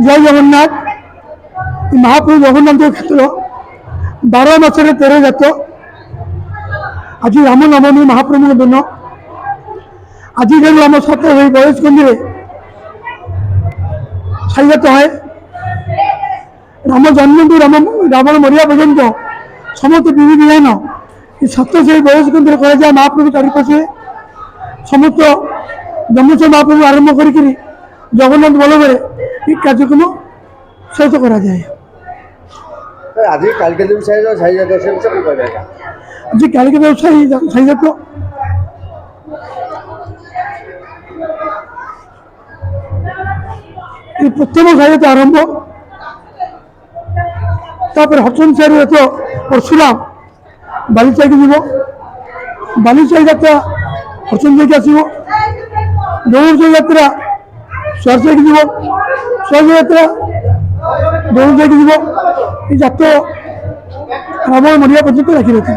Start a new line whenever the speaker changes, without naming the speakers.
জয় জগন্নাথ। মহাপ্রভু জগন্নাথ ক্ষেত্র 12 মাসের 13 জাত। আজ রাম নবমী মহাপ্রভুর দিন। আজি যেন আমার সাথে এই বয়স মন্দিরে সাইজাত হয়। রাম জন্মঠু রাবণ মরিয়া পর্যন্ত সমস্ত বিধি বিধান এই সত্য সেই বয়স কেন্দ্রে করা যায়। মহাপ্রভু চারিপাশে সমস্ত ব্রহ্মচর্য মহাপ্রভু আরম্ভ করি জগন্নাথ বলবে এই কার্যক্রম শেষ করা যায়।
আজ কালকে
আজ কালকে ব্যবসায়ী সাইজাত এই প্রথম সাইজাত আরম্ভ। তারপরে হচন সাইড এত পরশুরাম বালিচাইকে যাব। বালিচাই যাত্রা হচন যাইকে আসব। দৌড় যাত্রা সরসাইকে যাব। সরস যাত্রা দৌড় যাইকে যাব। এই যাত্রা রাবণ মরিয়া পর্যন্ত রাখি রয়েছে।